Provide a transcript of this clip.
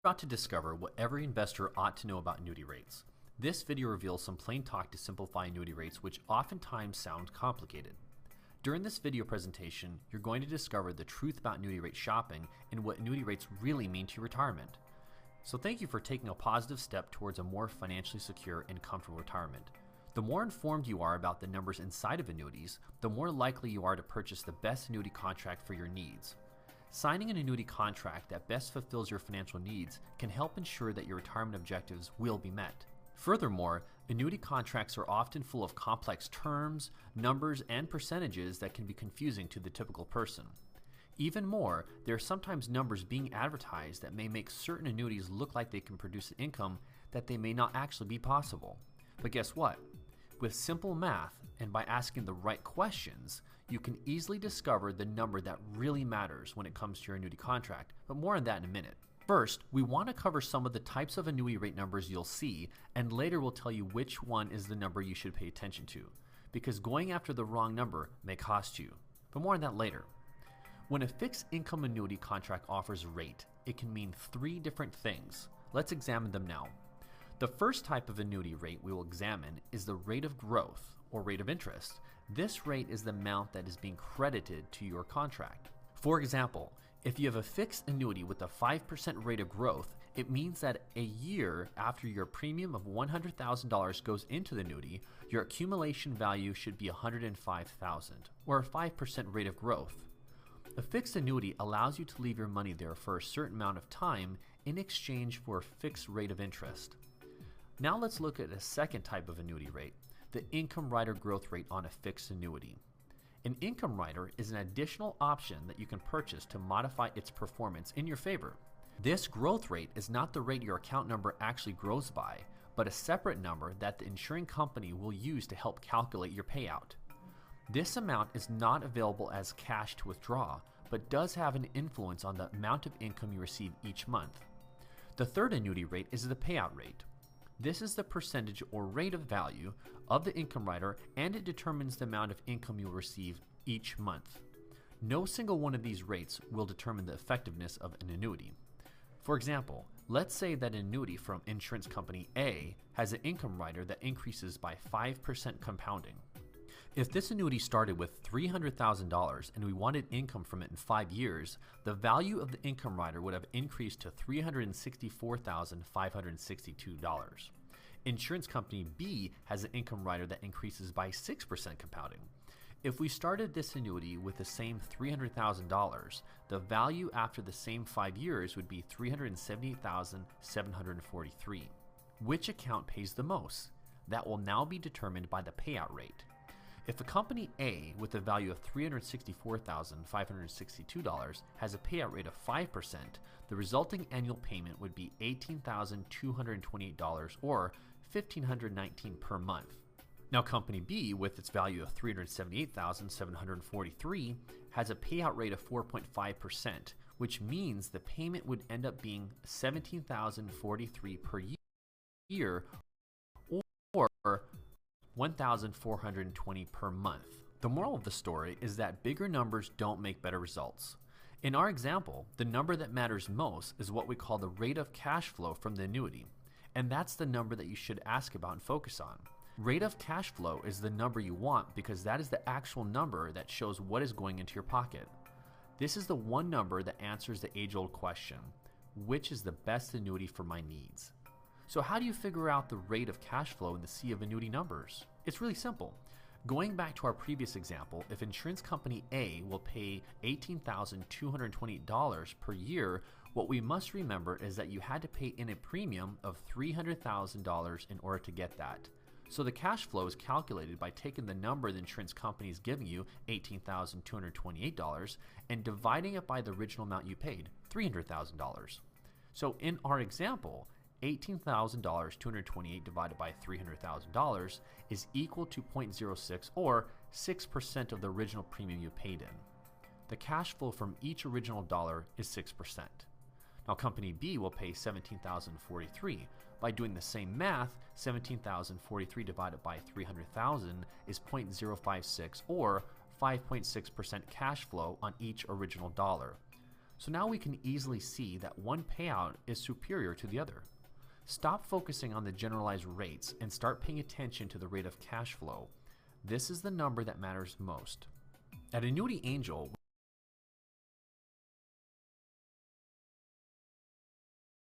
About to discover what every investor ought to know about annuity rates. This video reveals some plain talk to simplify annuity rates, which oftentimes sound complicated. During this video presentation, you're going to discover the truth about annuity rate shopping and what annuity rates really mean to your retirement. So thank you for taking a positive step towards a more financially secure and comfortable retirement. The more informed you are about the numbers inside of annuities, the more likely you are to purchase the best annuity contract for your needs. Signing an annuity contract that best fulfills your financial needs can help ensure that your retirement objectives will be met. Furthermore, annuity contracts are often full of complex terms, numbers, and percentages that can be confusing to the typical person. Even more, there are sometimes numbers being advertised that may make certain annuities look like they can produce an income that they may not actually be possible. But guess what? With simple math and by asking the right questions, you can easily discover the number that really matters when it comes to your annuity contract, but more on that in a minute. First, we want to cover some of the types of annuity rate numbers you'll see, and later we'll tell you which one is the number you should pay attention to, because going after the wrong number may cost you, but more on that later. When a fixed income annuity contract offers a rate, it can mean three different things. Let's examine them now. The first type of annuity rate we will examine is the rate of growth, or rate of interest. This rate is the amount that is being credited to your contract. For example, if you have a fixed annuity with a 5% rate of growth, it means that a year after your premium of $100,000 goes into the annuity, your accumulation value should be $105,000, or a 5% rate of growth. A fixed annuity allows you to leave your money there for a certain amount of time in exchange for a fixed rate of interest. Now let's look at a second type of annuity rate, the income rider growth rate on a fixed annuity. An income rider is an additional option that you can purchase to modify its performance in your favor. This growth rate is not the rate your account number actually grows by, but a separate number that the insuring company will use to help calculate your payout. This amount is not available as cash to withdraw, but does have an influence on the amount of income you receive each month. The third annuity rate is the payout rate. This is the percentage or rate of value of the income rider, and it determines the amount of income you'll receive each month. No single one of these rates will determine the effectiveness of an annuity. For example, let's say that an annuity from insurance company A has an income rider that increases by 5% compounding. If this annuity started with $300,000 and we wanted income from it in 5 years, the value of the income rider would have increased to $364,562. Insurance company B has an income rider that increases by 6% compounding. If we started this annuity with the same $300,000, the value after the same 5 years would be $378,743. Which account pays the most? That will now be determined by the payout rate. If a company A with a value of $364,562 has a payout rate of 5%, the resulting annual payment would be $18,228 or $1,519 per month. Now company B with its value of $378,743 has a payout rate of 4.5%, which means the payment would end up being $17,043 per year or $1,420 per month. The moral of the story is that bigger numbers don't make better results. In our example, the number that matters most is what we call the rate of cash flow from the annuity, and that's the number that you should ask about and focus on. Rate of cash flow is the number you want because that is the actual number that shows what is going into your pocket. This is the one number that answers the age-old question, which is the best annuity for my needs? So how do you figure out the rate of cash flow in the sea of annuity numbers? It's really simple. Going back to our previous example, if insurance company A will pay $18,228 per year, what we must remember is that you had to pay in a premium of $300,000 in order to get that. So the cash flow is calculated by taking the number the insurance company is giving you, $18,228, and dividing it by the original amount you paid, $300,000. So in our example, $18,228 divided by $300,000 is equal to 0.06 or 6% of the original premium you paid in. The cash flow from each original dollar is 6%. Now company B will pay $17,043. By doing the same math, $17,043 divided by $300,000 is 0.056 or 5.6% cash flow on each original dollar. So now we can easily see that one payout is superior to the other. Stop focusing on the generalized rates and start paying attention to the rate of cash flow. This is the number that matters most. At Annuity Angel,